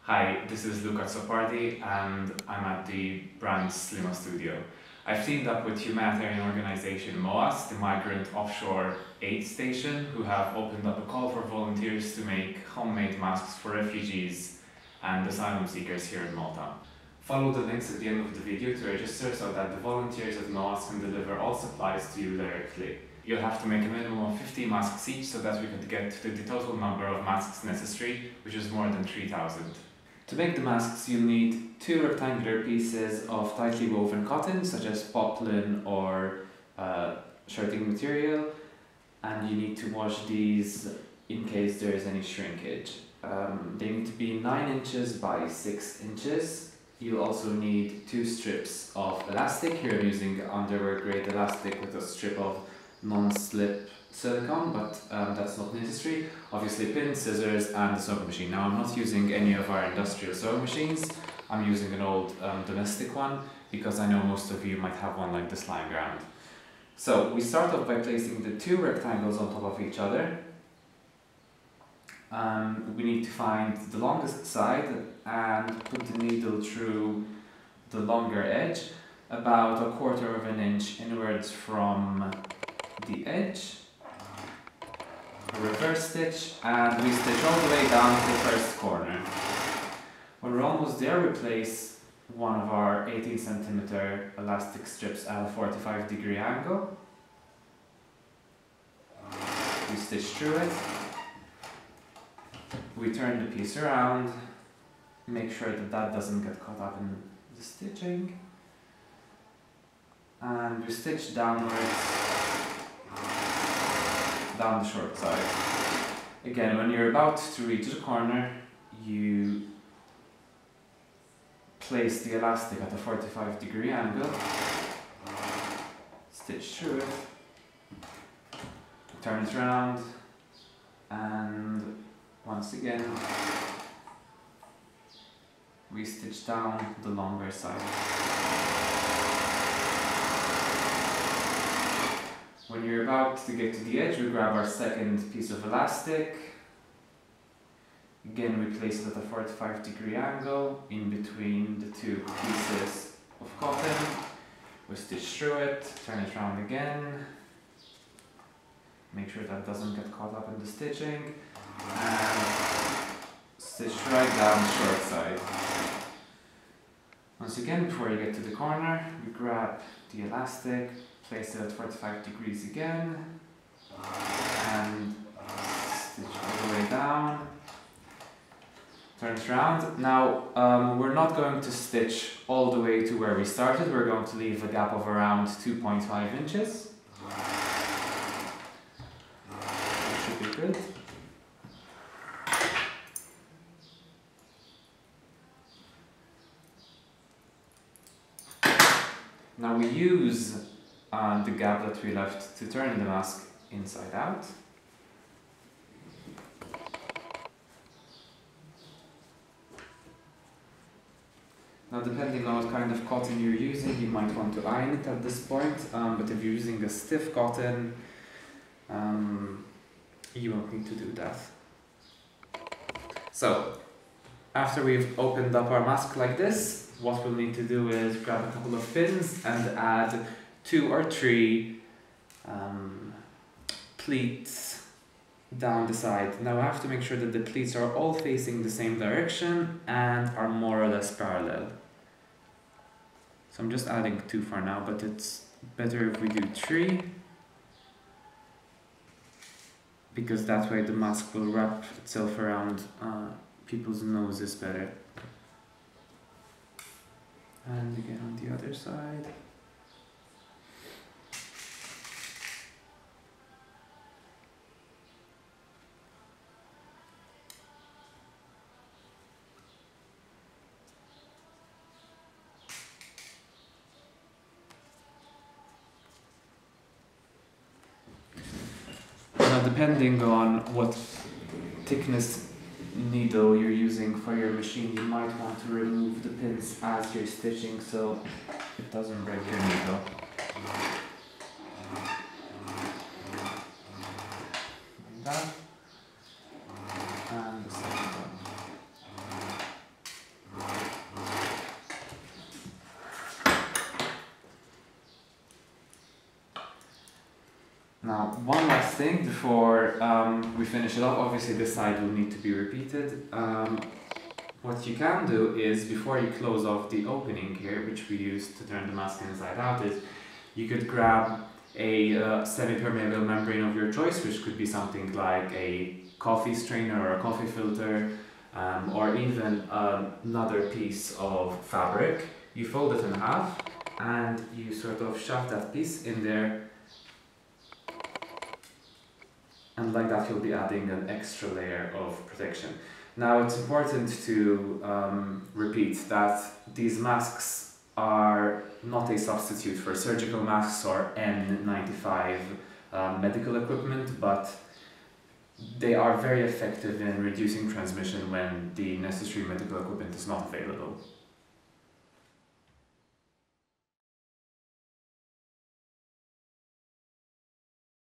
Hi, this is Azzopardio and I'm at the brand Slima Studio. I've teamed up with humanitarian organization MOAS, the Migrant Offshore Aid Station, who have opened up a call for volunteers to make homemade masks for refugees and asylum seekers here in Malta. Follow the links at the end of the video to register so that the volunteers at MOAS can deliver all supplies to you directly. You'll have to make a minimum of 50 masks each so that we could get to the total number of masks necessary, which is more than 3,000. To make the masks, you'll need 2 rectangular pieces of tightly woven cotton, such as poplin or shirting material, and you need to wash these in case there is any shrinkage. They need to be 9 inches by 6 inches. You'll also need 2 strips of elastic. Here I'm using underwear grade elastic with a strip of non-slip silicone, but that's not necessary. Obviously pins, scissors and a sewing machine. Now I'm not using any of our industrial sewing machines. I'm using an old domestic one because I know most of you might have one like this lying around. So we start off by placing the 2 rectangles on top of each other. We need to find the longest side and put the needle through the longer edge, about 1/4 of an inch inwards from the edge. A reverse stitch, and we stitch all the way down to the first corner. When we're almost there, we place one of our 18 centimeter elastic strips at a 45-degree angle. We stitch through it. We turn the piece around, make sure that that doesn't get caught up in the stitching, and we stitch downwards down the short side. Again, when you're about to reach the corner, you place the elastic at a 45-degree angle, stitch through it, turn it around, and once again we stitch down the longer side. When you're about to get to the edge, we grab our second piece of elastic. Again, we place it at a 45-degree angle in between the 2 pieces of cotton. We stitch through it, turn it around again. Make sure that doesn't get caught up in the stitching. And stitch right down the short side. Once again, before you get to the corner, we grab the elastic, place it at 45 degrees again, and stitch all the way down. Turn it around. Now, we're not going to stitch all the way to where we started. We're going to leave a gap of around 2.5 inches. That should be good. Now we use the gap that we left to turn the mask inside out. Now, depending on what kind of cotton you're using, you might want to iron it at this point, but if you're using a stiff cotton, you won't need to do that. So, after we've opened up our mask like this, what we'll need to do is grab a couple of pins and add 2 or 3 pleats down the side. Now I have to make sure that the pleats are all facing the same direction and are more or less parallel. So I'm just adding 2 for now, but it's better if we do 3, because that way the mask will wrap itself around people's noses better. And again on the other side. Now, depending on what thickness needle you're using for your machine, you might want to remove the pins as you're stitching so it doesn't break your needle. Like that. And the second one. Now, one last thing before we finish it off. Obviously, this side will need to be repeated. What you can do is, before you close off the opening here, which we use to turn the mask inside out, is you could grab a semi-permeable membrane of your choice, which could be something like a coffee strainer or a coffee filter, or even another piece of fabric. You fold it in half and you sort of shove that piece in there, and like that you'll be adding an extra layer of protection. Now, it's important to repeat that these masks are not a substitute for surgical masks or N95 medical equipment, but they are very effective in reducing transmission when the necessary medical equipment is not available.